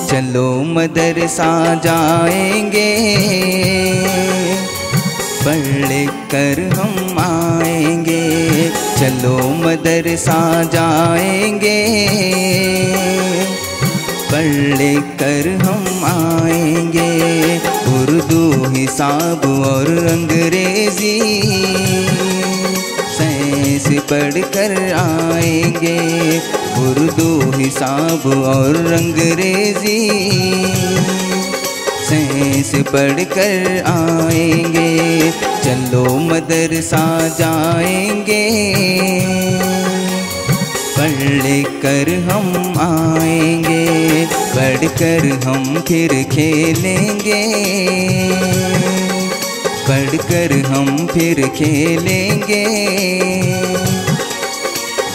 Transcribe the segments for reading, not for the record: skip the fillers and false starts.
चलो मदरसा जाएंगे, पढ़ कर हम आएंगे। चलो मदरसा जाएंगे, पढ़ कर हम आएंगे। उर्दू हिसाब और अंग्रेजी साइंस पढ़ कर आएंगे। उर्दू हिसाब और अंग्रेजी साइंस पढ़ कर आएंगे। चलो मदरसा जाएंगे, पढ़ कर हम आएंगे। पढ़ कर हम फिर खेलेंगे, पढ़ कर हम फिर खेलेंगे।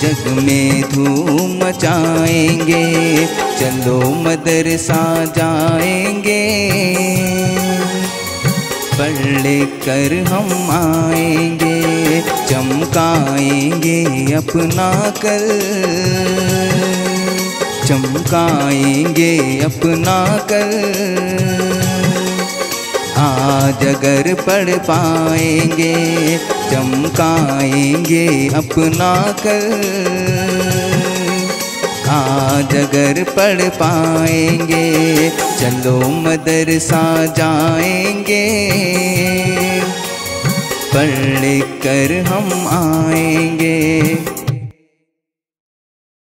जग में धूम मचाएंगे। चलो मदरसा जाएंगे, पढ़ कर हम आएंगे। चमकाएंगे अपना कल, चमकाएंगे अपना कल। आज अगर पढ़ पाएंगे, चमकाएंगे अपना कल। आज अगर पढ़ पाएंगे, चलो मदरसा जाएंगे, पढ़ कर हम आएंगे।